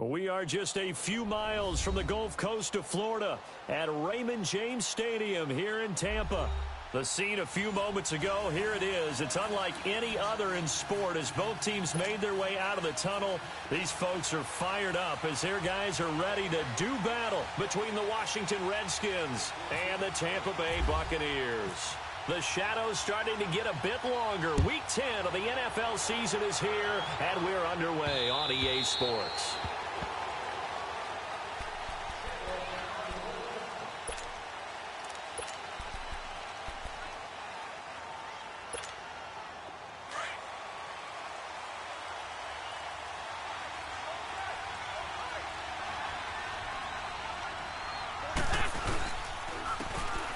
We are just a few miles from the Gulf Coast of Florida at Raymond James Stadium here in Tampa. The scene a few moments ago, here it is. It's unlike any other in sport as both teams made their way out of the tunnel. These folks are fired up as their guys are ready to do battle between the Washington Redskins and the Tampa Bay Buccaneers. The shadow's starting to get a bit longer. Week 10 of the NFL season is here, and we're underway on EA Sports.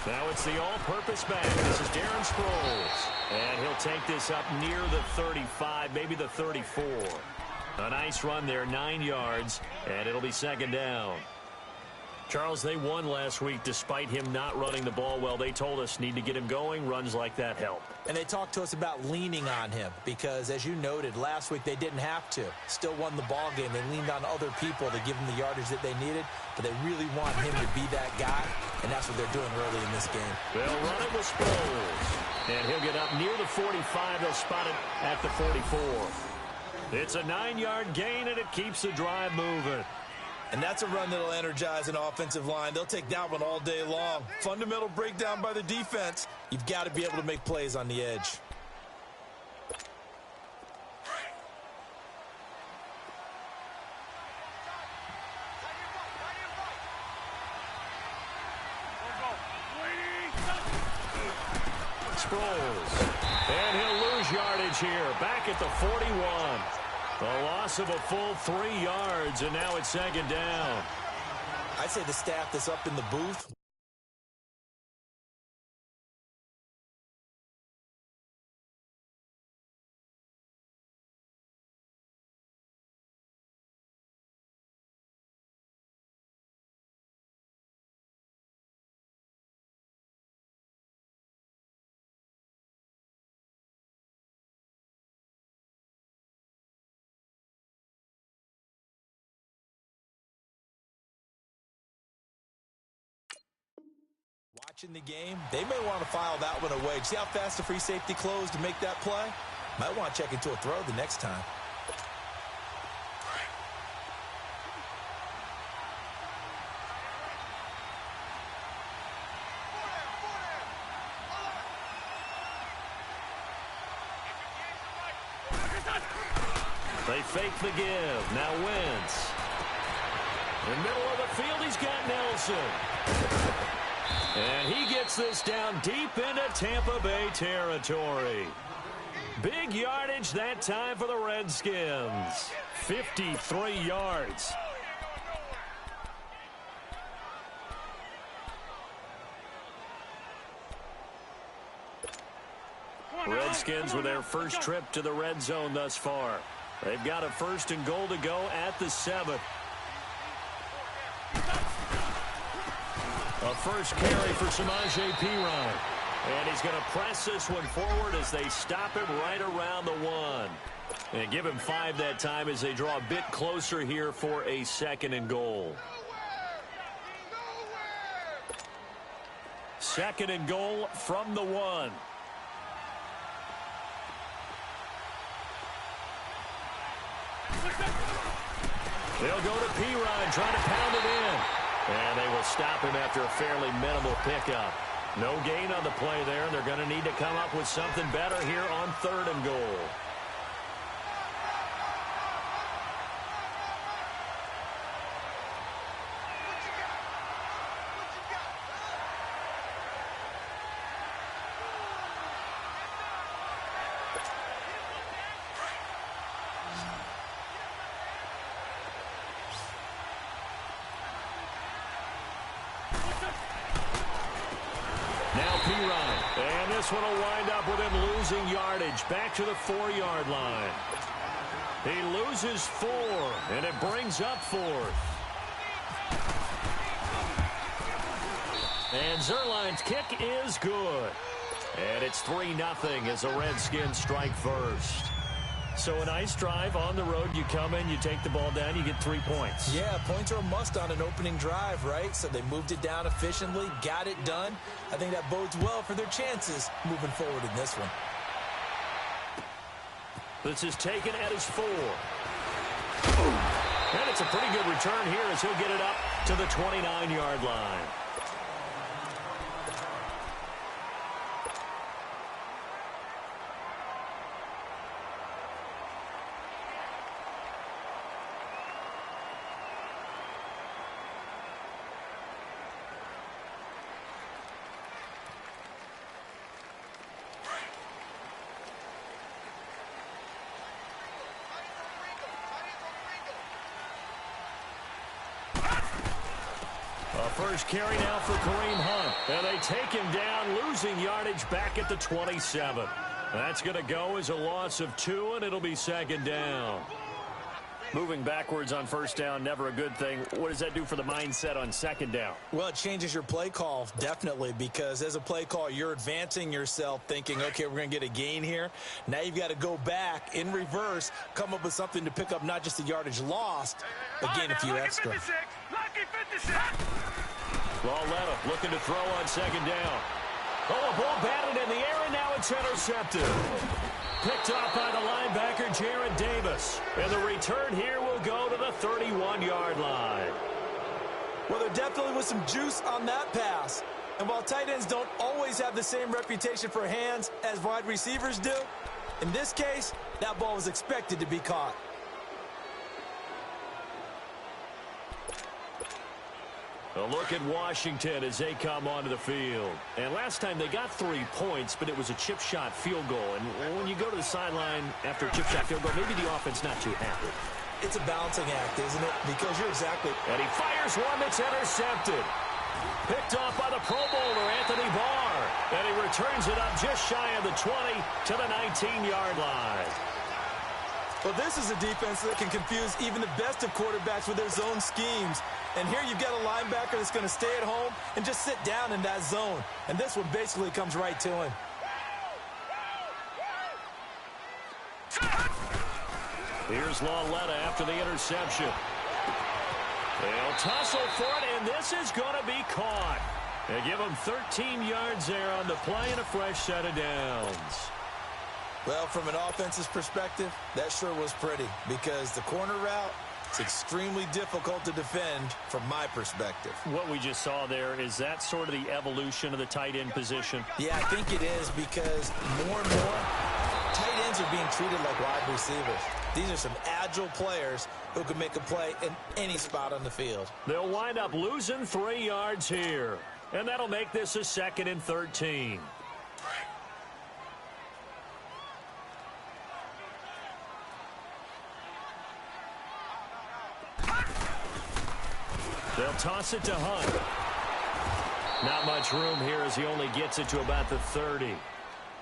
Now it's the all-purpose back. This is Darren Sproles. And he'll take this up near the 35, maybe the 34. A nice run there, 9 yards, and it'll be second down. Charles, they won last week despite him not running the ball well. They told us need to get him going. Runs like that help. And they talked to us about leaning on him because, as you noted, last week they didn't have to. Still won the ball game. They leaned on other people to give them the yardage that they needed, but they really want him to be that guy, and that's what they're doing early in this game. They'll run it with Sproles, and he'll get up near the 45. They'll spot it at the 44. It's a 9-yard gain, and it keeps the drive moving. And that's a run that'll energize an offensive line. They'll take that one all day long. Fundamental breakdown by the defense. You've got to be able to make plays on the edge. Sproles. And he'll lose yardage here. Back at the 41. A loss of a full 3 yards, and now it's second down. I'd say the staff that's up in the booth. Watching the game, they may want to file that one away. See how fast the free safety closed to make that play? Might want to check into a throw the next time. They fake the give. Now Wentz. In the middle of the field, he's got Nelson. And he gets this down deep into Tampa Bay territory. Big yardage that time for the Redskins. 53 yards. Redskins with their first trip to the red zone thus far. They've got a 1st and goal to go at the 7th. A first carry for Samaje Perine. And he's going to press this one forward as they stop him right around the 1. And give him 5 that time as they draw a bit closer here for a 2nd and goal. 2nd and goal from the 1. They'll go to Perine, trying to pound it in. And they will stop him after a fairly minimal pickup. No gain on the play there, and they're going to need to come up with something better here on 3rd and goal. Now Perine, and this one will wind up with him losing yardage back to the 4-yard line. He loses 4, and it brings up 4th. And Zerline's kick is good. And it's 3-0 as the Redskins strike first. So a nice drive on the road. You come in, you take the ball down, you get 3 points. Yeah, points are a must on an opening drive, right? So they moved it down efficiently, got it done. I think that bodes well for their chances moving forward in this one. This is taken at his 4. And it's a pretty good return here as he'll get it up to the 29-yard line. First carry now for Kareem Hunt. And they take him down, losing yardage back at the 27. That's going to go as a loss of 2, and it'll be second down. Moving backwards on first down, never a good thing. What does that do for the mindset on second down? Well, it changes your play call, definitely, because as a play call, you're advancing yourself thinking, okay, we're going to get a gain here. Now you've got to go back in reverse, come up with something to pick up not just the yardage lost, but gain a few extra. Lauletta looking to throw on second down. Oh, a ball batted in the air, and now it's intercepted. Picked off by the linebacker, Jared Davis. And the return here will go to the 31-yard line. Well, there definitely was some juice on that pass. And while tight ends don't always have the same reputation for hands as wide receivers do, in this case, that ball was expected to be caught. A look at Washington as they come onto the field. And last time they got 3 points, but it was a chip shot field goal. And when you go to the sideline after a chip shot field goal, maybe the offense not too happy. It's a balancing act, isn't it? Because you're exactly... And he fires one that's intercepted. Picked off by the Pro Bowler, Anthony Barr. And he returns it up just shy of the 20 to the 19-yard line. Well, this is a defense that can confuse even the best of quarterbacks with their zone schemes. And here you've got a linebacker that's going to stay at home and just sit down in that zone. And this one basically comes right to him. Here's Lauletta after the interception. They'll tussle for it, and this is going to be caught. They give him 13 yards there on the play and a fresh set of downs. Well, from an offense's perspective, that sure was pretty because the corner route is extremely difficult to defend from my perspective. What we just saw there, is that sort of the evolution of the tight end position? Yeah, I think it is because more and more tight ends are being treated like wide receivers. These are some agile players who can make a play in any spot on the field. They'll wind up losing 3 yards here, and that'll make this a 2nd and 13. They'll toss it to Hunt. Not much room here as he only gets it to about the 30.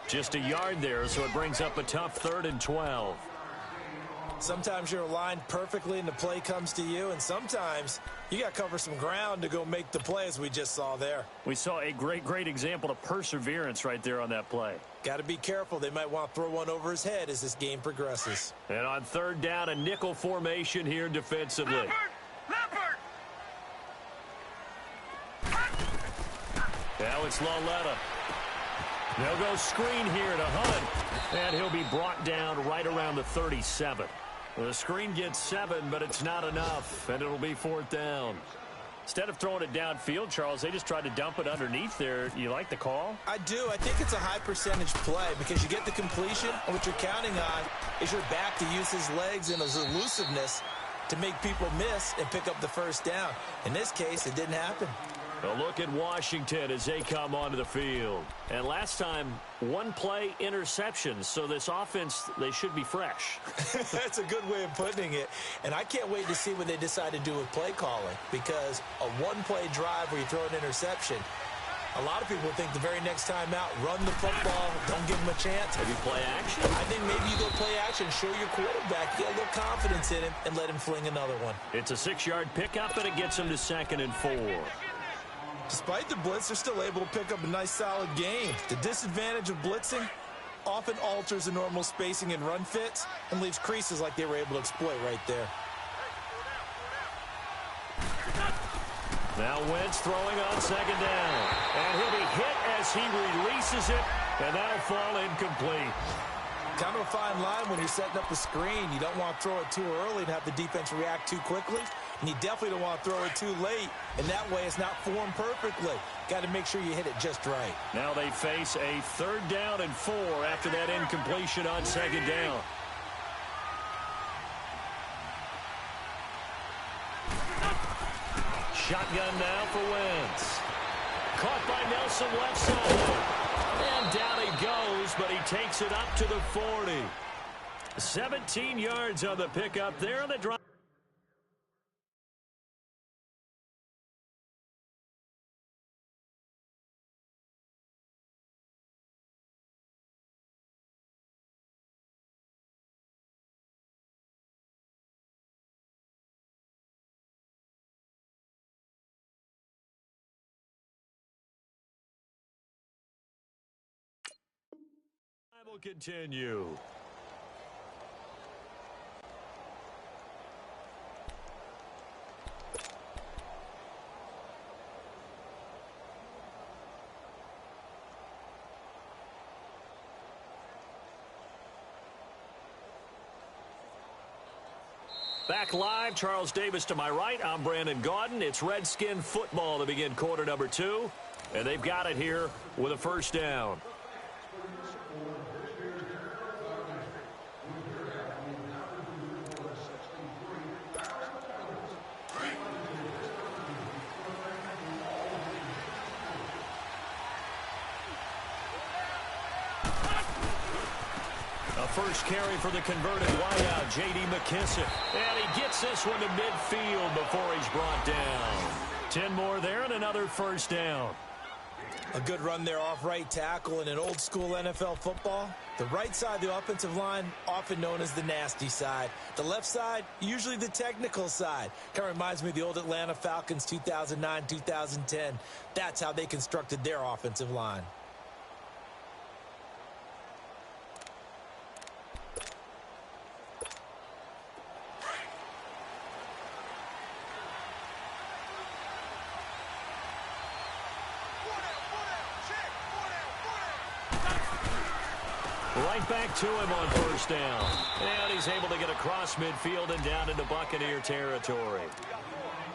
Just a yard there, so it brings up a tough 3rd and 12. Sometimes you're aligned perfectly and the play comes to you, and sometimes you got to cover some ground to go make the play, as we just saw there. We saw a great example of perseverance right there on that play. Got to be careful. They might want to throw one over his head as this game progresses. And on 3rd down, a nickel formation here defensively. Leopard! Now it's Lauletta. They'll go screen here to Hunt, and he'll be brought down right around the 37. The screen gets 7, but it's not enough, and it'll be 4th down. Instead of throwing it downfield, Charles, they just tried to dump it underneath there. You like the call? I do. I think it's a high percentage play because you get the completion, and what you're counting on is your back to use his legs and his elusiveness to make people miss and pick up the 1st down. In this case, it didn't happen. A look at Washington as they come onto the field. And last time, 1-play interceptions, so this offense, they should be fresh. That's a good way of putting it. And I can't wait to see what they decide to do with play calling, because a 1-play drive where you throw an interception, a lot of people think the very next time out, run the football, don't give them a chance. Maybe play action? I think maybe you go play action, show your quarterback, get a little confidence in him, and let him fling another one. It's a 6-yard pickup, and it gets him to 2nd and 4. Despite the blitz, they're still able to pick up a nice, solid gain. The disadvantage of blitzing, often alters the normal spacing and run fits and leaves creases like they were able to exploit right there. Now Wentz throwing on second down. And he'll be hit as he releases it, and that'll fall incomplete. Kind of a fine line when you're setting up the screen. You don't want to throw it too early and have the defense react too quickly. And you definitely don't want to throw it too late. And that way it's not formed perfectly. Got to make sure you hit it just right. Now they face a 3rd down and 4 after that incompletion on second down. Shotgun now for Wentz. Caught by Nelson left side. And down he goes, but he takes it up to the 40. 17 yards on the pickup there on the drive. Will continue. Back live, Charles Davis to my right. I'm Brandon Gaudin. It's Redskin football to begin quarter number 2. And they've got it here with a 1st down. First carry for the converted wideout, J.D. McKissick. And he gets this one to midfield before he's brought down. 10 more there and another 1st down. A good run there off right tackle in an old school NFL football. The right side of the offensive line, often known as the nasty side. The left side, usually the technical side. Kind of reminds me of the old Atlanta Falcons 2009-2010. That's how they constructed their offensive line. Right back to him on 1st down. And he's able to get across midfield and down into Buccaneer territory.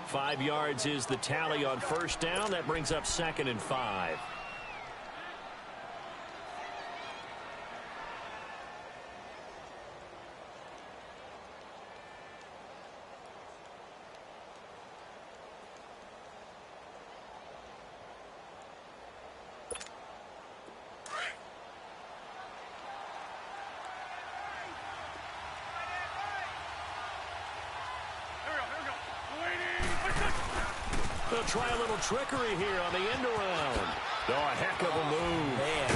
5 yards is the tally on 1st down. That brings up 2nd and 5. They'll try a little trickery here on the end around. Oh, a heck of a move. Man.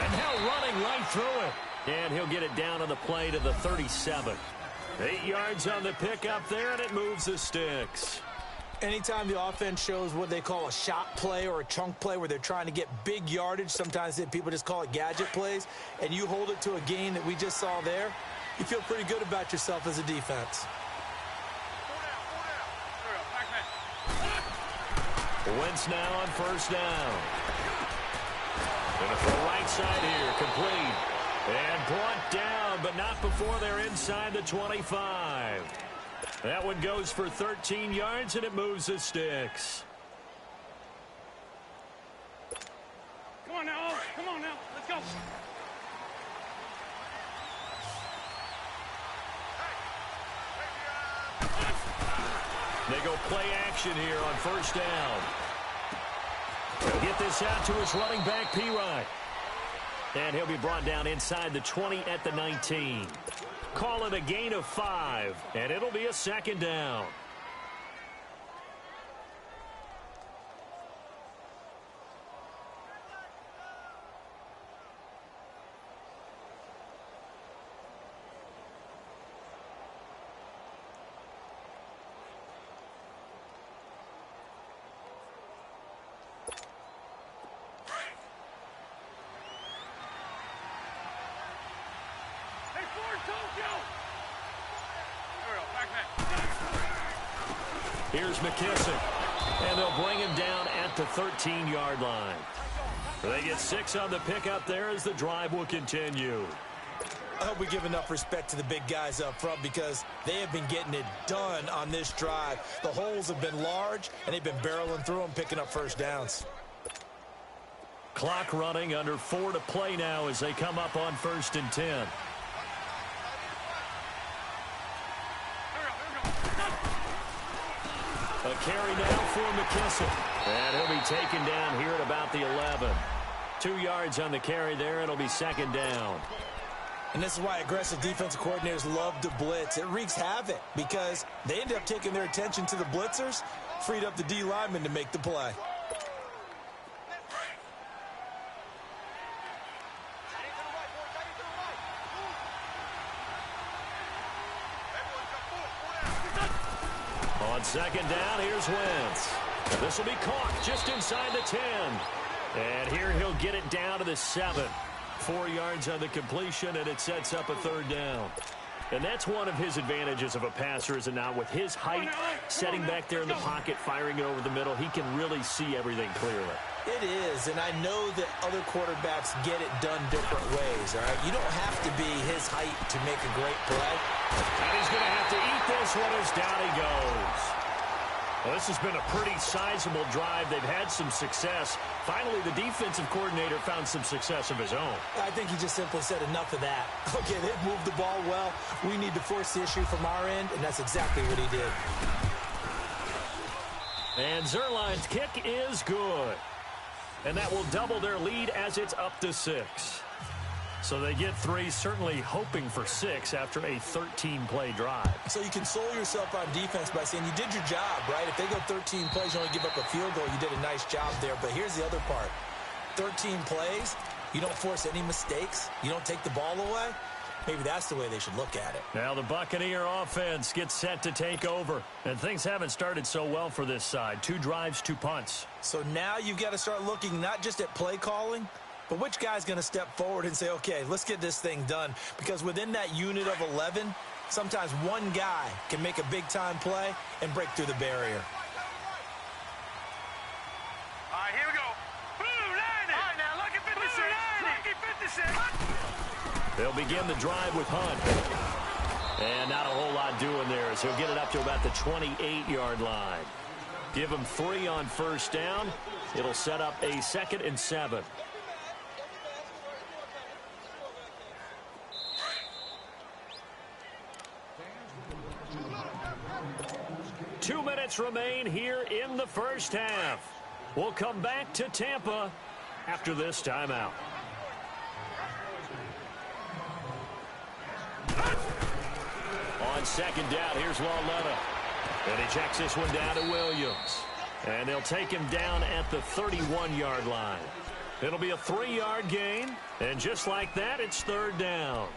And now running right through it. And he'll get it down on the play to the 37. 8 yards on the pickup there, and it moves the sticks. Anytime the offense shows what they call a shot play or a chunk play where they're trying to get big yardage, sometimes people just call it gadget plays, and you hold it to a gain that we just saw there, you feel pretty good about yourself as a defense. Wentz now on 1st down. Gonna throw right side here, complete. And brought down, but not before they're inside the 25. That one goes for 13 yards, and it moves the sticks. Come on now, come on now, let's go. They go play action here on 1st down. He'll get this out to his running back, P-Rod. And he'll be brought down inside the 20 at the 19. Call it a gain of 5, and it'll be a 2nd down. Here's McKissick, and they'll bring him down at the 13-yard line. They get 6 on the pickup there as the drive will continue. I hope we give enough respect to the big guys up front because they have been getting it done on this drive. The holes have been large, and they've been barreling through them, picking up first downs. Clock running, under 4 to play now as they come up on 1st and 10. A carry now for McKissick. And he'll be taken down here at about the 11. 2 yards on the carry there. It'll be 2nd down. And this is why aggressive defensive coordinators love to blitz. It wreaks havoc because they end up taking their attention to the blitzers, freed up the D lineman to make the play. On 2nd down, here's Wentz. This will be caught just inside the 10. And here he'll get it down to the 7. 4 yards on the completion, and it sets up a 3rd down. And that's one of his advantages of a passer, is it not? With his height, setting back there in the pocket, firing it over the middle, he can really see everything clearly. It is, and I know that other quarterbacks get it done different ways, all right? You don't have to be his height to make a great play. And he's going to have to eat this one as down he goes. Well, this has been a pretty sizable drive. They've had some success. Finally, the defensive coordinator found some success of his own. I think he just simply said enough of that. Okay, they've moved the ball well. We need to force the issue from our end, and that's exactly what he did. And Zerline's kick is good. And that will double their lead as it's up to 6. So they get 3, certainly hoping for 6 after a 13-play drive. So you console yourself on defense by saying you did your job, right? If they go 13 plays, you only give up a field goal, you did a nice job there. But here's the other part. 13 plays, you don't force any mistakes, you don't take the ball away. Maybe that's the way they should look at it. Now the Buccaneer offense gets set to take over. And things haven't started so well for this side. 2 drives, 2 punts. So now you've got to start looking not just at play calling, but which guy's going to step forward and say, okay, let's get this thing done. Because within that unit of 11, sometimes one guy can make a big-time play and break through the barrier. All right, here we go. Blue 90. All right, now look at 56. Look at 56. They'll begin the drive with Hunt. And not a whole lot doing there as he'll get it up to about the 28-yard line. Give him 3 on 1st down. It'll set up a 2nd and 7. Two minutes remain here in the first half. We'll come back to Tampa after this timeout. On 2nd down, here's Lauletta. And he checks this one down to Williams. And they'll take him down at the 31-yard line. It'll be a 3-yard gain. And just like that, it's 3rd down.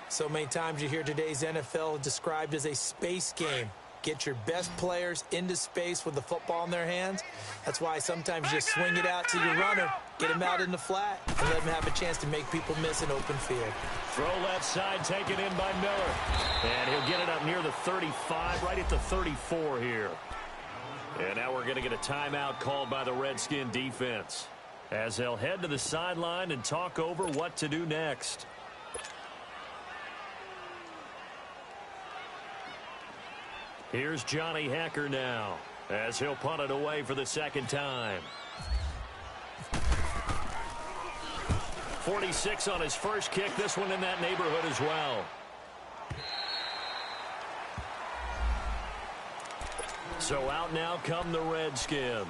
So many times you hear today's NFL described as a space game. Get your best players into space with the football in their hands. That's why sometimes you just swing it out to your runner, get him out in the flat, and let him have a chance to make people miss an open field. Throw left side, taken in by Miller. And he'll get it up near the 35, right at the 34 here. And now we're going to get a timeout called by the Redskin defense as they'll head to the sideline and talk over what to do next. Here's Johnny Hecker now as he'll punt it away for the 2nd time. 46 on his first kick. This one in that neighborhood as well. So out now come the Redskins.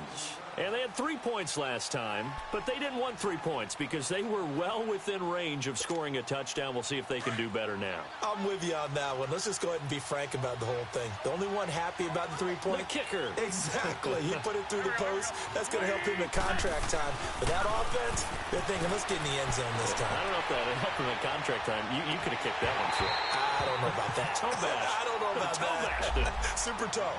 And they had 3 points last time, but they didn't want 3 points because they were well within range of scoring a touchdown. We'll see if they can do better now. I'm with you on that one. Let's just go ahead and be frank about the whole thing. The only one happy about the 3-point? The kicker. Exactly. He put it through the post. That's going to help him at contract time. But that offense, they're thinking, let's get in the end zone this time. I don't know if that helped him at contract time. You could have kicked that one, too. I don't know about that. Toe bash. I don't know about that. Super toe.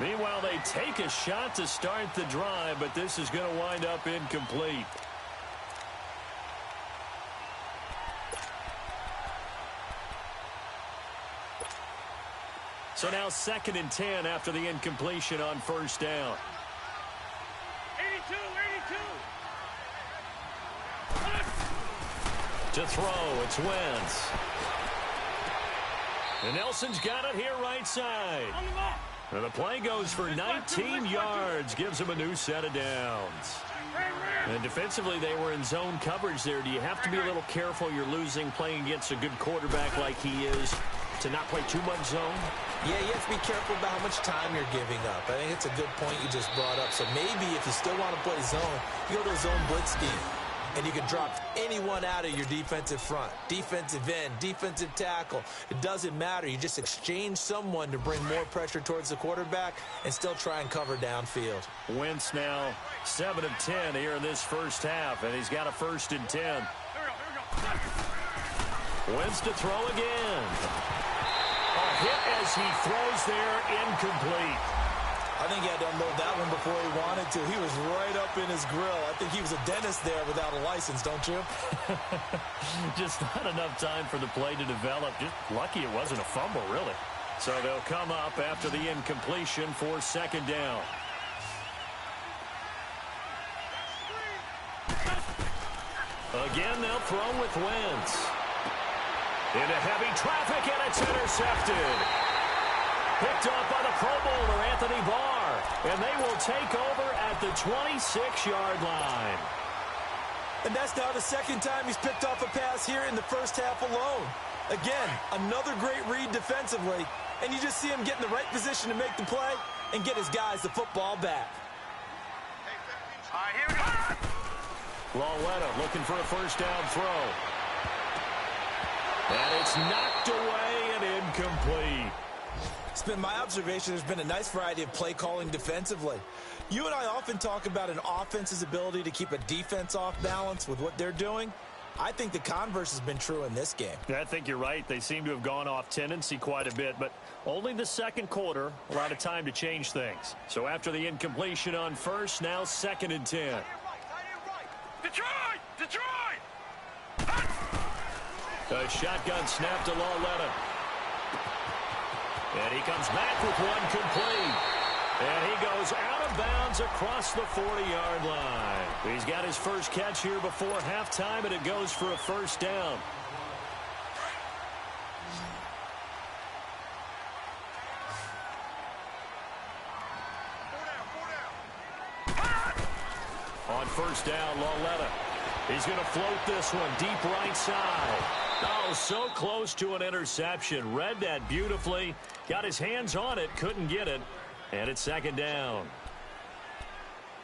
Meanwhile, they take a shot to start the drive, but this is going to wind up incomplete. So now 2nd and 10 after the incompletion on first down. 82, 82. To throw, it's Wentz. And Nelson's got it here right side. And the play goes for 19 yards, gives him a new set of downs. And defensively, they were in zone coverage there. Do you have to be a little careful? You're losing playing against a good quarterback like he is to not play too much zone? Yeah, you have to be careful about how much time you're giving up. I think it's a good point you just brought up. So maybe if you still want to play zone, you go to a zone blitz scheme. And you can drop anyone out of your defensive front. Defensive end, defensive tackle. It doesn't matter. You just exchange someone to bring more pressure towards the quarterback and still try and cover downfield. Wentz now 7 of 10 here in this first half, and he's got a 1st and 10. Wentz to throw again. A hit as he throws there, incomplete. I think he had to unload that one before he wanted to. He was right up in his grill. I think he was a dentist there without a license, don't you? Just not enough time for the play to develop. Just lucky it wasn't a fumble, really. So they'll come up after the incompletion for 2nd down. Again, they'll throw with Wentz. Into heavy traffic, and it's intercepted. Picked up by the Pro Bowler, Anthony Barr. And they will take over at the 26-yard line. And that's now the 2nd time he's picked off a pass here in the first half alone. Again, another great read defensively. And you just see him get in the right position to make the play and get his guys the football back. All right, here we go. Lauletta looking for a 1st down throw. And it's knocked away and incomplete. It's been my observation there's been a nice variety of play calling defensively. You and I often talk about an offense's ability to keep a defense off balance with what they're doing. I think the converse has been true in this game. I think you're right. They seem to have gone off tendency quite a bit, but only the 2nd quarter, a lot of time to change things. So after the incompletion on first, now 2nd and 10. Detroit! Detroit! A shotgun snap to Lauletta. And he comes back with one complete. And he goes out of bounds across the 40-yard line. He's got his first catch here before halftime, and it goes for a 1st down. On 1st down, Lauletta. He's going to float this one deep right side. Oh, so close to an interception. Read that beautifully. Got his hands on it, couldn't get it. And it's 2nd down.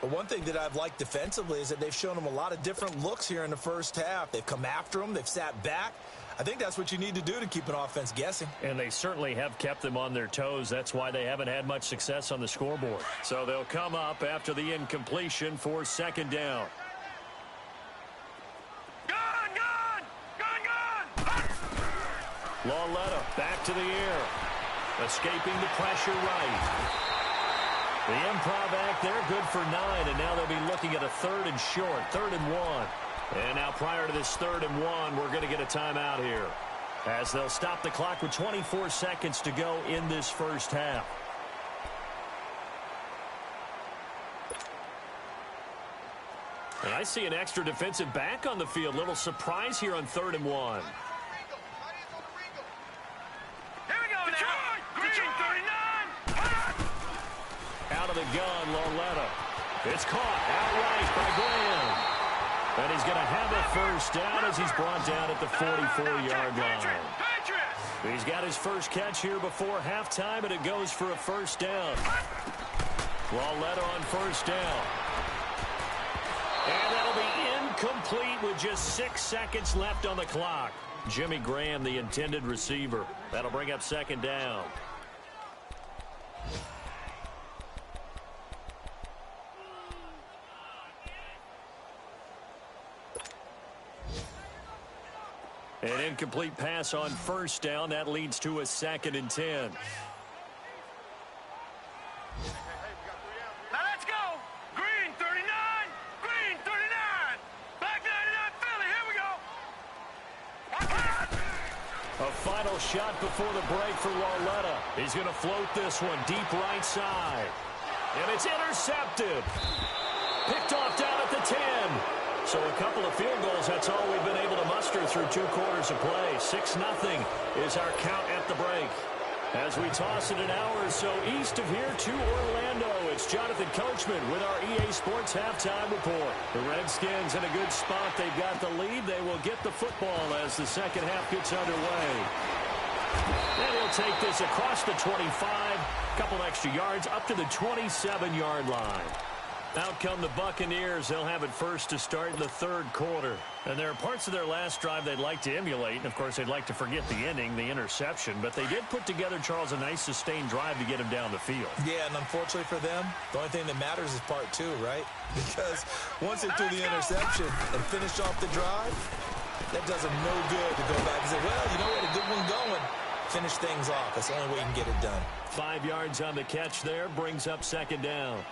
But one thing that I've liked defensively is that they've shown him a lot of different looks here in the first half. They've come after him. They've sat back. I think that's what you need to do to keep an offense guessing. And they certainly have kept them on their toes. That's why they haven't had much success on the scoreboard. So they'll come up after the incompletion for 2nd down. Lauletta back to the air. Escaping the pressure right. The improv act there, good for 9, and now they'll be looking at a 3rd and short, 3rd and 1. And now prior to this 3rd and 1, we're going to get a timeout here, as they'll stop the clock with 24 seconds to go in this first half. And I see an extra defensive back on the field. Little surprise here on 3rd and 1. Out of the gun, Lauletta. It's caught outright by Graham. And he's going to have a 1st down as he's brought down at the 44-yard line. He's got his first catch here before halftime, and it goes for a 1st down. Lauletta on 1st down. And that'll be incomplete with just 6 seconds left on the clock. Jimmy Graham, the intended receiver. That'll bring up 2nd down. An incomplete pass on 1st down. That leads to a 2nd and 10. Now let's go. Green 39. Green 39. Black 99 Philly. Here we go. A final shot before the break for Lauletta. He's going to float this one deep right side. And it's intercepted. Picked off down at the 10. So a couple of field goals, that's all we've been able to muster through 2 quarters of play. 6-0 is our count at the break. As we toss it an hour or so east of here to Orlando, it's Jonathan Coachman with our EA Sports Halftime Report. The Redskins in a good spot. They've got the lead. They will get the football as the second half gets underway. And he'll take this across the 25, a couple extra yards up to the 27-yard line. Out come the Buccaneers. They'll have it first to start in the 3rd quarter. And there are parts of their last drive they'd like to emulate. And, of course, they'd like to forget the ending, the interception. But they did put together, Charles, a nice sustained drive to get him down the field. Yeah, and unfortunately for them, the only thing that matters is part 2, right? Because once they threw the interception and finished off the drive, that does them no good to go back and say, well, you know what, a good one going. Finish things off. That's the only way you can get it done. 5 yards on the catch there, brings up 2nd down.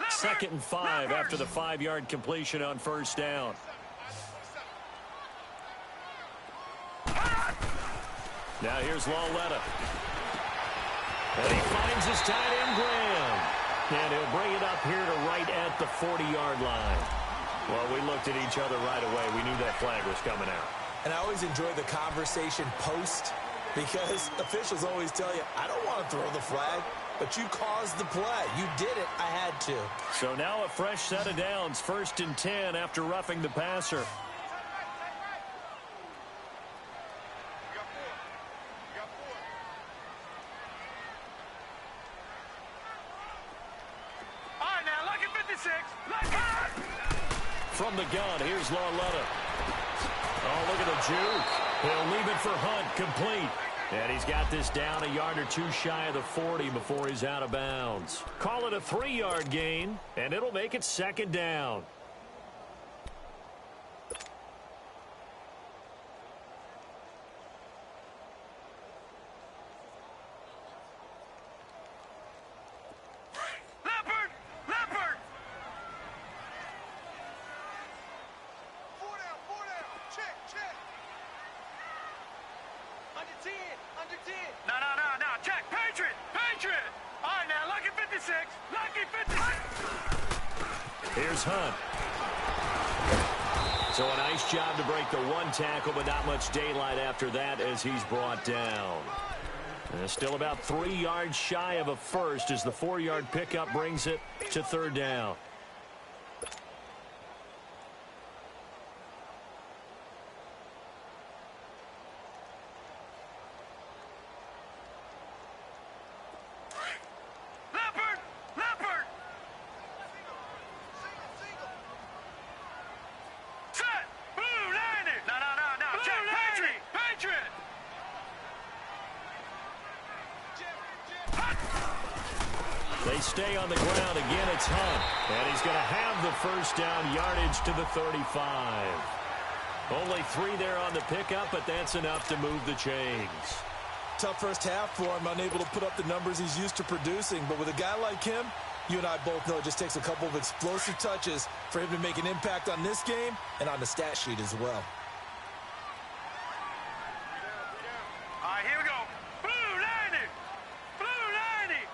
Second and 5 after the 5-yard completion on 1st down. Now here's Lauletta. And he finds his tight end, Graham. And he'll bring it up here to right at the 40-yard line. Well, we looked at each other right away. We knew that flag was coming out. And I always enjoy the conversation post because officials always tell you, I don't want to throw the flag, but you caused the play. You did it. I had to. So now a fresh set of downs. 1st and 10 after roughing the passer. From the gun, here's Lauletta. Oh, look at the juke. He'll leave it for Hunt, complete. And he's got this down a yard or 2 shy of the 40 before he's out of bounds. Call it a 3-yard gain, and it'll make it 2nd down. Here's Hunt. So a nice job to break the 1 tackle, but not much daylight after that as he's brought down. And still about 3 yards shy of a first as the 4-yard pickup brings it to 3rd down. They stay on the ground. Again, it's Hunt. And he's going to have the 1st down yardage to the 35. Only 3 there on the pickup, but that's enough to move the chains. Tough first half for him, unable to put up the numbers he's used to producing. But with a guy like him, you and I both know it just takes a couple of explosive touches for him to make an impact on this game and on the stat sheet as well. All right, here we go. Blue 90. Blue 90.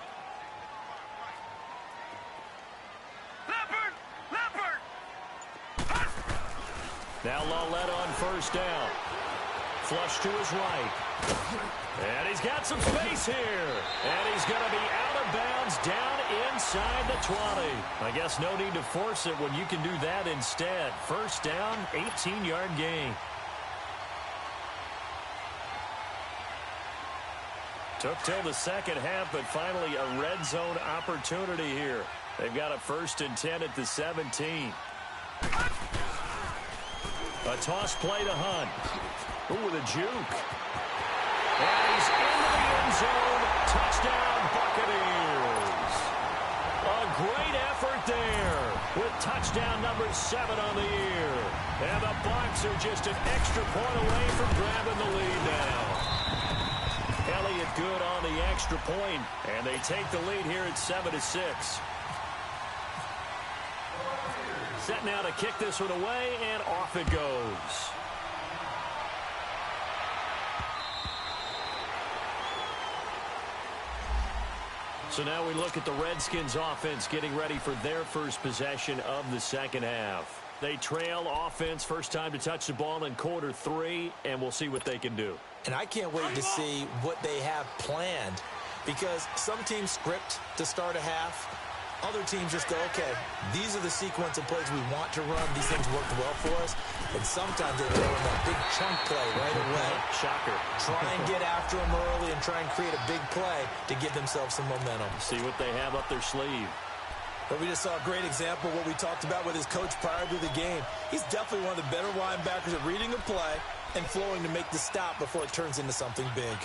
Leopard. Leopard. Now Lauletta on 1st down. Flush to his right. And he's got some space here. And he's going to be out of bounds down inside the 20. I guess no need to force it when you can do that instead. 1st down, 18-yard gain. Took till the 2nd half, but finally a red zone opportunity here. They've got a 1st and 10 at the 17. A toss play to Hunt. Ooh, with a juke. And he's into the end zone. Touchdown, Buccaneers. A great effort there with touchdown number 7 on the year. And the Bucs are just an extra point away from grabbing the lead now. Elliott good on the extra point, and they take the lead here at 7-6. Set now to kick this one away, and off it goes. So now we look at the Redskins offense getting ready for their first possession of the second half. They trail offense, first time to touch the ball in quarter 3, and we'll see what they can do. And I can't wait to see what they have planned, because some teams script to start a half. Other teams just go, okay, these are the sequence of plays we want to run. These things worked well for us. And sometimes they throw in that big chunk play right away. Shocker. Try and get after them early and try and create a big play to give themselves some momentum. See what they have up their sleeve. But we just saw a great example of what we talked about with his coach prior to the game. He's definitely one of the better linebackers at reading a play and flowing to make the stop before it turns into something big.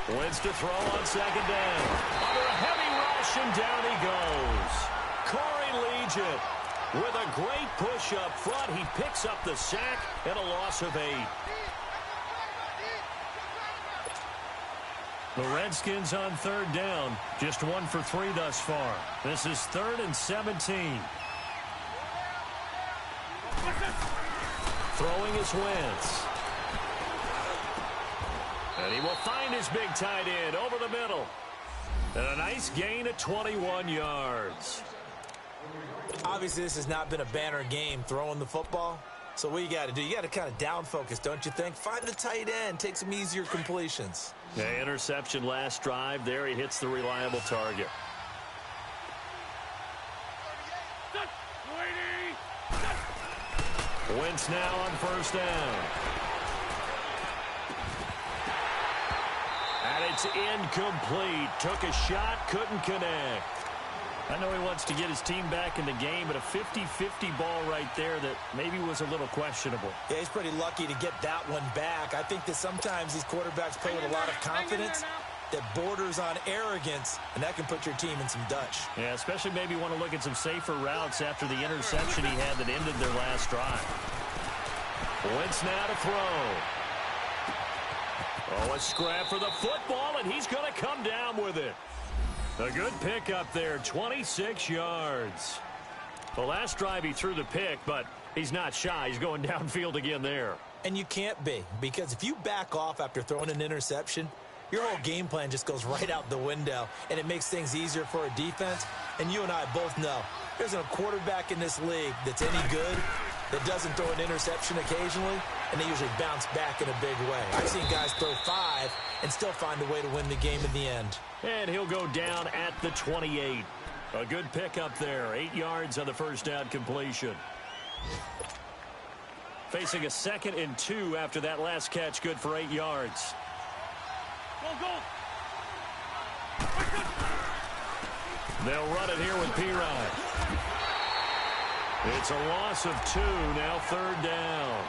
Wins to throw on second down. Under a heavy rush, and down he goes. Corey Legion with a great push up front. He picks up the sack and a loss of 8. The Redskins on third down. Just 1 for 3 thus far. This is 3rd and 17. Throwing is Wentz. And he will find his big tight end over the middle. And a nice gain of 21 yards. Obviously, this has not been a banner game throwing the football. So what you got to do, you got to kind of down focus, don't you think? Find the tight end, take some easier completions. Yeah, interception last drive. There he hits the reliable target. Wentz now on first down. And it's incomplete. Took a shot, couldn't connect. I know he wants to get his team back in the game, but a 50-50 ball right there that maybe was a little questionable. Yeah, he's pretty lucky to get that one back. I think that sometimes these quarterbacks play with a lot of confidence that borders on arrogance, and that can put your team in some Dutch. Yeah, especially maybe want to look at some safer routes after the interception he had that ended their last drive. Wentz now to throw. Oh, a scrap for the football, and he's going to come down with it. A good pick up there, 26 yards. The last drive he threw the pick, but he's not shy. He's going downfield again there. And you can't be, because if you back off after throwing an interception, your whole game plan just goes right out the window, and it makes things easier for a defense. And you and I both know there's a quarterback in this league that's any good that doesn't throw an interception occasionally, and they usually bounce back in a big way. I've seen guys throw 5 and still find a way to win the game in the end. And he'll go down at the 28. A good pick up there. 8 yards on the first down completion. Facing a 2nd and 2 after that last catch. Good for 8 yards. Go. They'll run it here with Pirine. It's a loss of 2. Now 3rd down.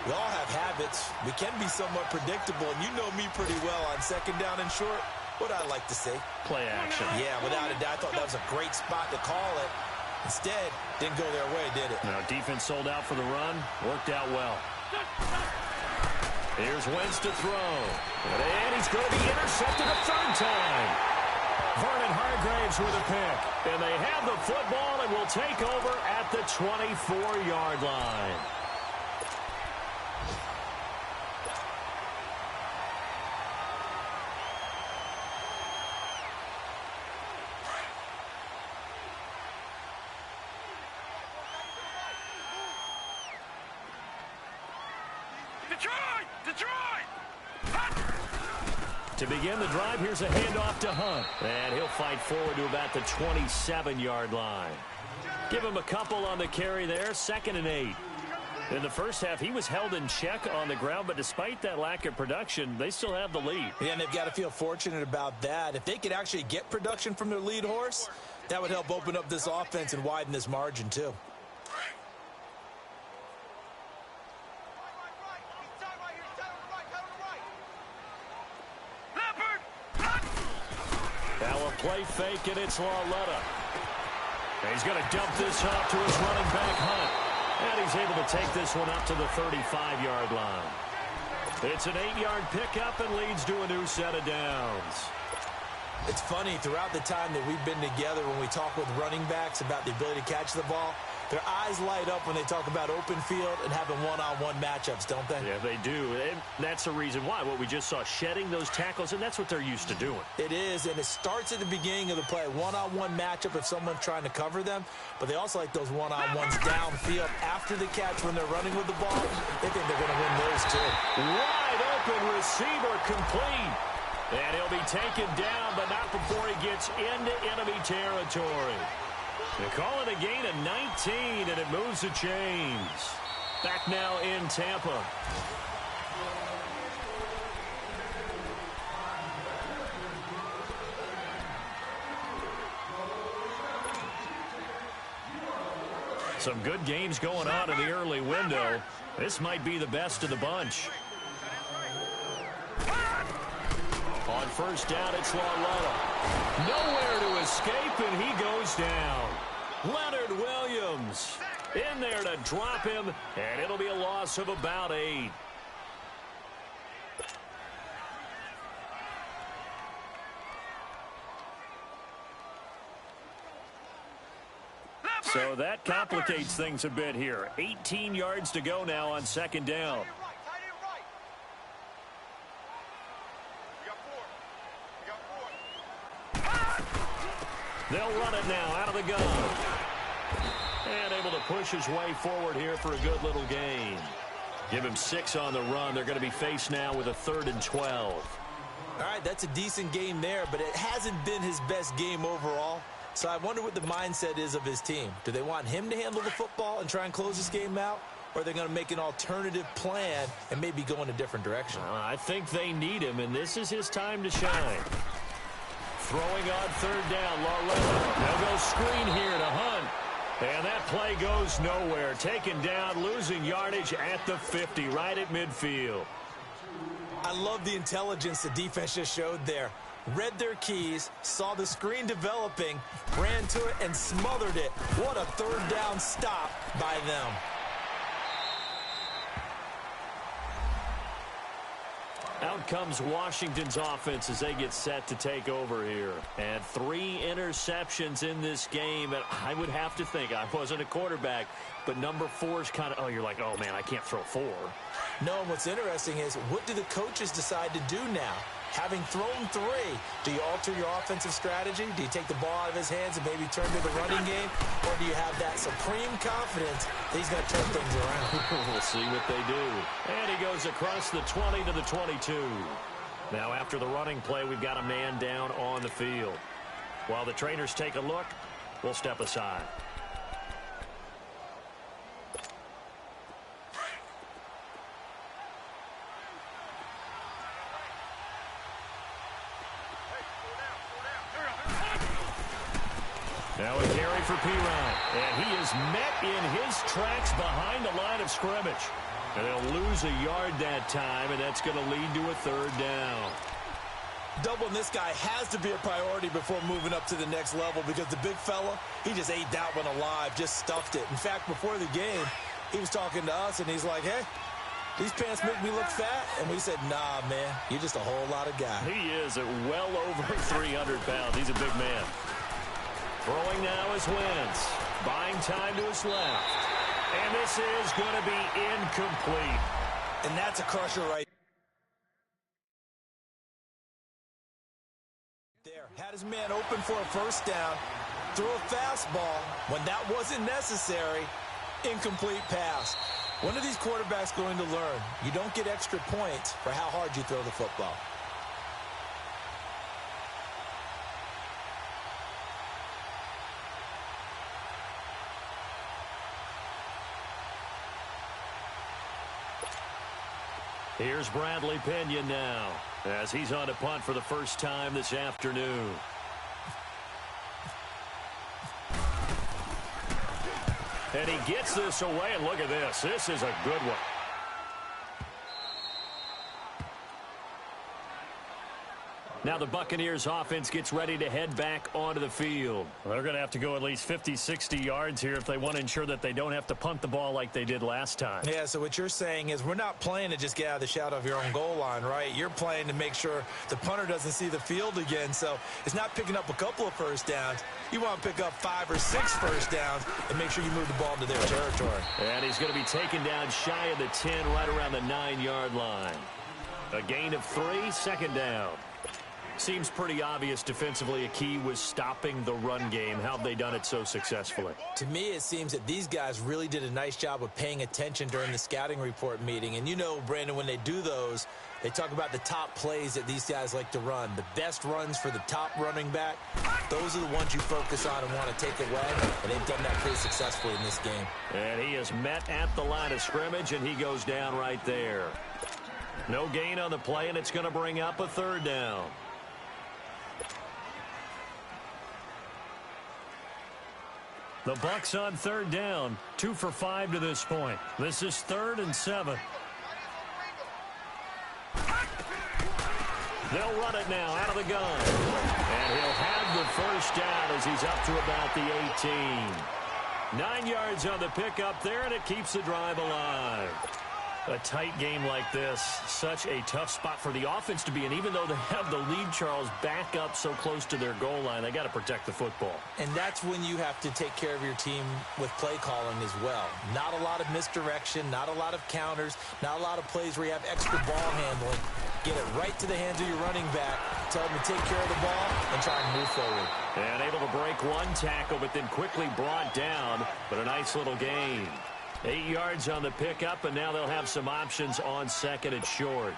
We all have habits. We can be somewhat predictable, and you know me pretty well on 2nd down and short. What I like to see. Play action. Yeah, without a doubt. I thought that was a great spot to call it. Instead, didn't go their way, did it? Now, defense sold out for the run. Worked out well. Here's Wentz to throw. And he's going to be intercepted a 3rd time. Vernon Hargreaves with a pick. And they have the football and will take over at the 24-yard line. To begin the drive, here's a handoff to Hunt. And he'll fight forward to about the 27-yard line. Give him a couple on the carry there, 2nd and 8. In the first half, he was held in check on the ground, but despite that lack of production, they still have the lead. Yeah, and they've got to feel fortunate about that. If they could actually get production from their lead horse, that would help open up this offense and widen this margin, too. Play fake, and it's Lauletta. And he's going to dump this off to his running back, Hunt. And he's able to take this one up to the 35-yard line. It's an 8-yard pickup and leads to a new set of downs. It's funny, throughout the time that we've been together, when we talk with running backs about the ability to catch the ball, their eyes light up when they talk about open field and having one-on-one matchups, don't they? Yeah, they do. And that's the reason why. What we just saw, shedding those tackles, and that's what they're used to doing. It is, and it starts at the beginning of the play. One-on-one matchup if someone's trying to cover them, but they also like those one-on-ones downfield after the catch when they're running with the ball. They think they're going to win those, too. Wide open receiver complete. And he'll be taken down, but not before he gets into enemy territory. They call it a gain of 19, and it moves the chains. Back now in Tampa. Some good games going on in the early window. This might be the best of the bunch. On first down, it's Lauletta. Nowhere to escape, and he goes down. Leonard Williams in there to drop him, and it'll be a loss of about 8. So that complicates things a bit here. 18 yards to go now on second down. They'll run it now out of the gun. And able to push his way forward here for a good little gain. Give him 6 on the run. They're going to be faced now with a 3rd and 12. All right, that's a decent game there, but it hasn't been his best game overall. So I wonder what the mindset is of his team. Do they want him to handle the football and try and close this game out? Or are they going to make an alternative plan and maybe go in a different direction? I think they need him, and this is his time to shine. Throwing on third down, Lauletta. They'll go screen here to Hunt. And that play goes nowhere. Taken down, losing yardage at the 50, right at midfield. I love the intelligence the defense just showed there. Read their keys, saw the screen developing, ran to it, and smothered it. What a third down stop by them. Out comes Washington's offense as they get set to take over here. And 3 interceptions in this game. And I would have to think, I wasn't a quarterback, but number 4 is kind of, oh, you're like, oh, man, I can't throw 4. No, and what's interesting is, what do the coaches decide to do now? Having thrown 3, do you alter your offensive strategy? Do you take the ball out of his hands and maybe turn to the running game? Or do you have that supreme confidence that he's going to turn things around? We'll see what they do. And he goes across the 20 to the 22. Now after the running play, we've got a man down on the field. While the trainers take a look, we'll step aside. Now a carry for Pirine, and he is met in his tracks behind the line of scrimmage. And they'll lose a yard that time, and that's going to lead to a 3rd down. Doubling this guy has to be a priority before moving up to the next level, because the big fella, he just ate that one alive, just stuffed it. In fact, before the game, he was talking to us, and he's like, hey, these pants make me look fat. And we said, nah, man, you're just a whole lot of guy. He is at well over 300 pounds. He's a big man. Throwing now is Wentz. Buying time to his left. And this is going to be incomplete. And that's a crusher right there. Had his man open for a first down. Threw a fastball when that wasn't necessary. Incomplete pass. When are these quarterbacks going to learn? You don't get extra points for how hard you throw the football. Here's Bradley Pinion now, as he's on a punt for the first time this afternoon. And he gets this away, and look at this. This is a good one. Now the Buccaneers offense gets ready to head back onto the field. They're going to have to go at least 50, 60 yards here if they want to ensure that they don't have to punt the ball like they did last time. Yeah, so what you're saying is we're not playing to just get out of the shadow of your own goal line, right? You're playing to make sure the punter doesn't see the field again. So it's not picking up a couple of first downs. You want to pick up 5 or 6 first downs and make sure you move the ball into their territory. And he's going to be taken down shy of the 10, right around the 9-yard line. A gain of 3, second down. Seems pretty obvious defensively a key was stopping the run game. How have they done it so successfully? To me, it seems that these guys really did a nice job of paying attention during the scouting report meeting. And you know, Brandon, when they do those, they talk about the top plays that these guys like to run. The best runs for the top running back, those are the ones you focus on and want to take away. And they've done that pretty successfully in this game. And he is met at the line of scrimmage, and he goes down right there. No gain on the play, and it's going to bring up a third down. The Bucs on third down, 2 for 5 to this point. This is 3rd and 7. They'll run it now out of the gun. And he'll have the first down as he's up to about the 18. 9 yards on the pickup there, and it keeps the drive alive. A tight game like this, such a tough spot for the offense to be in. Even though they have the lead, Charles, back up so close to their goal line, they got to protect the football. And that's when you have to take care of your team with play calling as well. Not a lot of misdirection, not a lot of counters, not a lot of plays where you have extra ball handling. Get it right to the hands of your running back, tell them to take care of the ball, and try and move forward. And able to break one tackle, but then quickly brought down. But a nice little gain. 8 yards on the pickup, and now they'll have some options on second and short.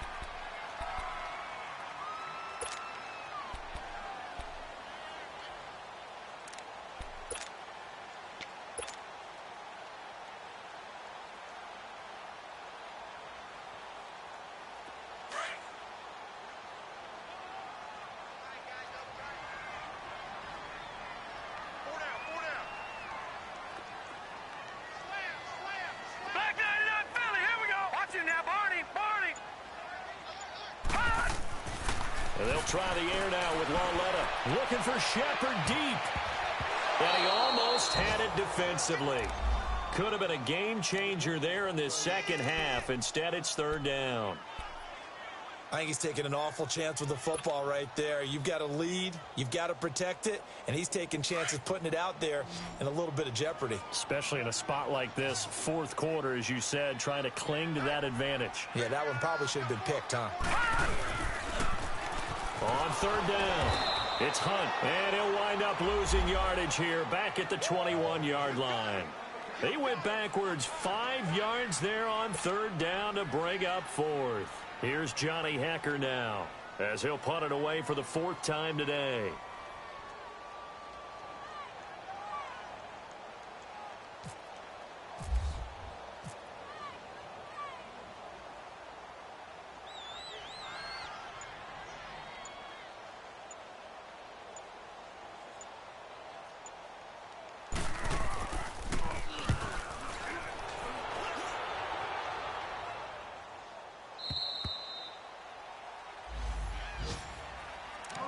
And they'll try the air now with Lauletta. Looking for Shepard deep. And he almost had it defensively. Could have been a game changer there in this second half. Instead, it's third down. I think he's taking an awful chance with the football right there. You've got to lead, you've got to protect it, and he's taking chances putting it out there in a little bit of jeopardy. Especially in a spot like this, fourth quarter, as you said, trying to cling to that advantage. Yeah, that one probably should have been picked, huh? On third down, it's Hunt, and he'll wind up losing yardage here back at the 21-yard line. They went backwards 5 yards there on third down to bring up fourth. Here's Johnny Hecker now as he'll punt it away for the 4th time today.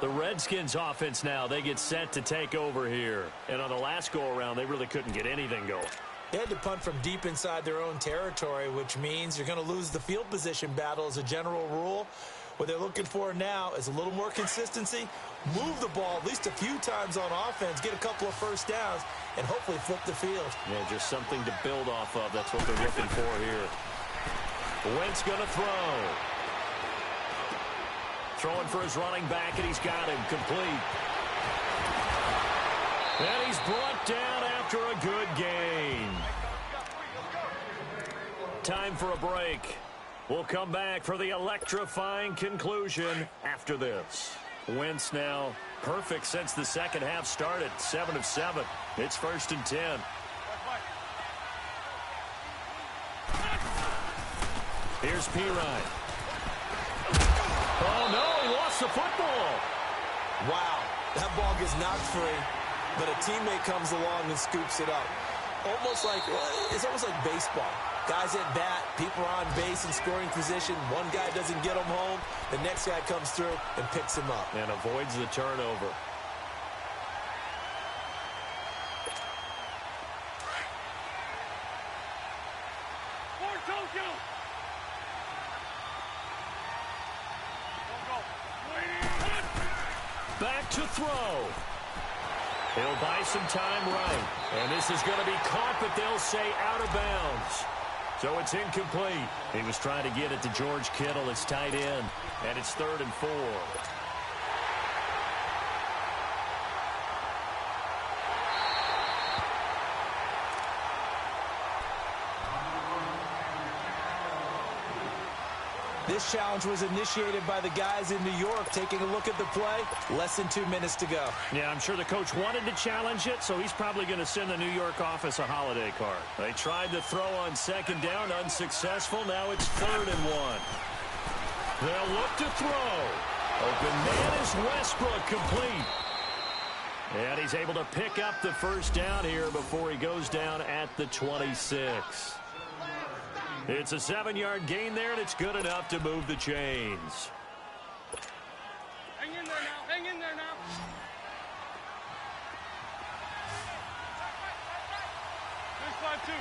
The Redskins offense now, they get set to take over here. And on the last go-around, they really couldn't get anything going. They had to punt from deep inside their own territory, which means you're going to lose the field position battle as a general rule. What they're looking for now is a little more consistency, move the ball at least a few times on offense, get a couple of first downs, and hopefully flip the field. Yeah, just something to build off of. That's what they're looking for here. Wentz going to throw. Throwing for his running back, and he's got him complete. And he's brought down after a good gain. Time for a break. We'll come back for the electrifying conclusion after this. Wentz now perfect since the second half started. 7 of 7. It's 1st and 10. Here's Pirine. Oh, no, he lost the football. Wow, that ball gets knocked free, but a teammate comes along and scoops it up. It's almost like baseball. Guys at bat, people are on base in scoring position. One guy doesn't get him home. The next guy comes through and picks him up. And avoids the turnover. Back to throw. He'll buy some time right. And this is going to be caught, but they'll say out of bounds. So it's incomplete. He was trying to get it to George Kittle, his tight end. And it's 3rd and 4. This challenge was initiated by the guys in New York. Taking a look at the play, less than 2 minutes to go. Yeah, I'm sure the coach wanted to challenge it, so he's probably going to send the New York office a holiday card. They tried to throw on 2nd down, unsuccessful. Now it's 3rd and 1. They'll look to throw. Open man is Westbrook, complete. And he's able to pick up the 1st down here before he goes down at the 26. It's a 7-yard gain there, and it's good enough to move the chains. Hang in there now. Hang in there now. There's 5-2.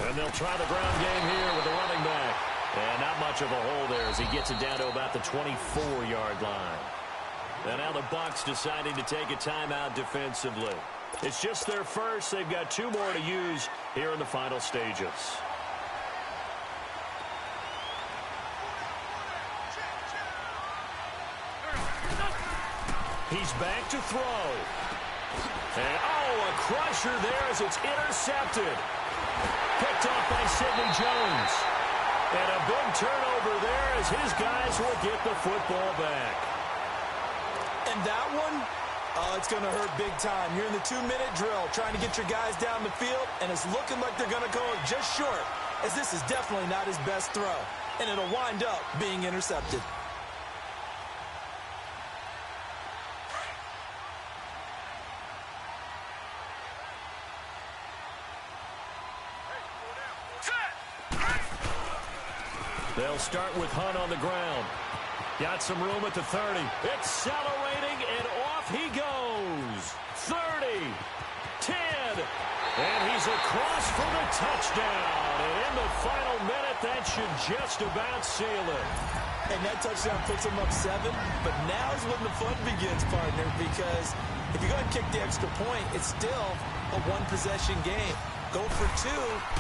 And they'll try the ground game here with the running back. And not much of a hole there as he gets it down to about the 24-yard line. And now the Bucs deciding to take a timeout defensively. It's just their first. They've got 2 more to use here in the final stages. He's back to throw. And, a crusher there as it's intercepted. Picked off by Sidney Jones. And a big turnover there as his guys will get the football back. And that one, it's going to hurt big time. You're in the 2-minute drill trying to get your guys down the field, and it's looking like they're going to go just short, as this is definitely not his best throw. And it'll wind up being intercepted. They'll start with Hunt on the ground. Got some room at the 30. Accelerating, and off he goes. 30, 10, and he's across for the touchdown. And in the final minute, that should just about seal it. And that touchdown puts him up 7, but now's when the fun begins, partner, because if you go and kick the extra point, it's still a 1-possession game. Go for 2,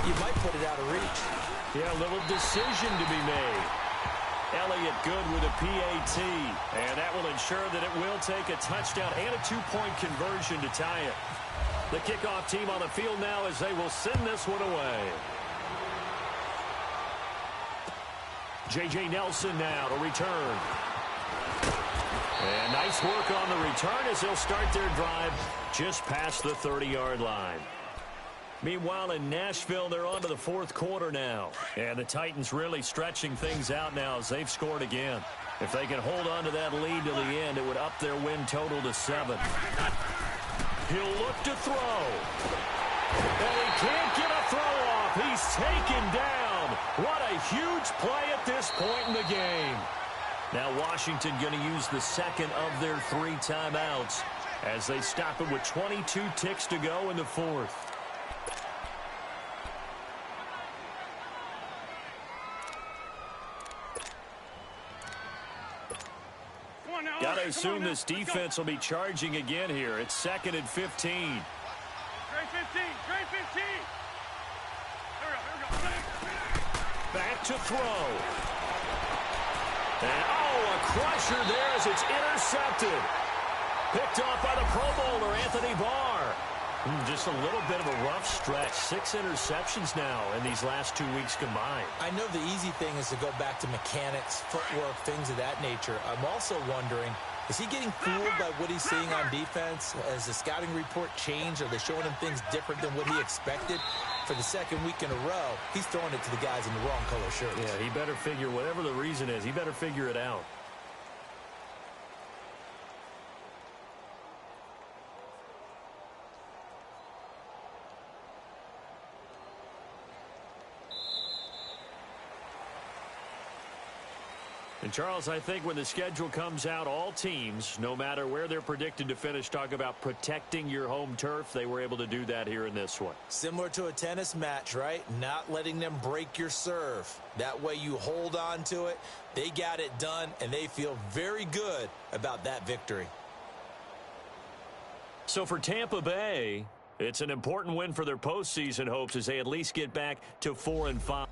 you might put it out of reach. Yeah, a little decision to be made. Elliott good with a PAT, and that will ensure that it will take a touchdown and a 2-point conversion to tie it. The kickoff team on the field now as they will send this one away. J.J. Nelson now to return. And nice work on the return as they'll start their drive just past the 30-yard line. Meanwhile, in Nashville, they're on to the 4th quarter now. And the Titans really stretching things out now as they've scored again. If they can hold on to that lead to the end, it would up their win total to 7. He'll look to throw. And he can't get a throw off. He's taken down. What a huge play at this point in the game. Now Washington going to use the 2nd of their 3 timeouts as they stop it with 22 ticks to go in the 4th. Got to assume this defense will be charging again here. It's 2nd and 15. Trey 15. Trey 15. Here we go. Back to throw. And, a crusher there as it's intercepted. Picked off by the Pro Bowler, Anthony Barr. Just a little bit of a rough stretch. 6 interceptions now in these last 2 weeks combined. I know the easy thing is to go back to mechanics, footwork, things of that nature. I'm also wondering, is he getting fooled by what he's seeing on defense? Has the scouting report changed? Are they showing him things different than what he expected? For the 2nd week in a row, he's throwing it to the guys in the wrong color shirts. Yeah, he better figure, whatever the reason is, he better figure it out. And, Charles, I think when the schedule comes out, all teams, no matter where they're predicted to finish, talk about protecting your home turf. They were able to do that here in this one. Similar to a tennis match, right? Not letting them break your serve. That way you hold on to it. They got it done, and they feel very good about that victory. So for Tampa Bay, it's an important win for their postseason hopes as they at least get back to 4-5.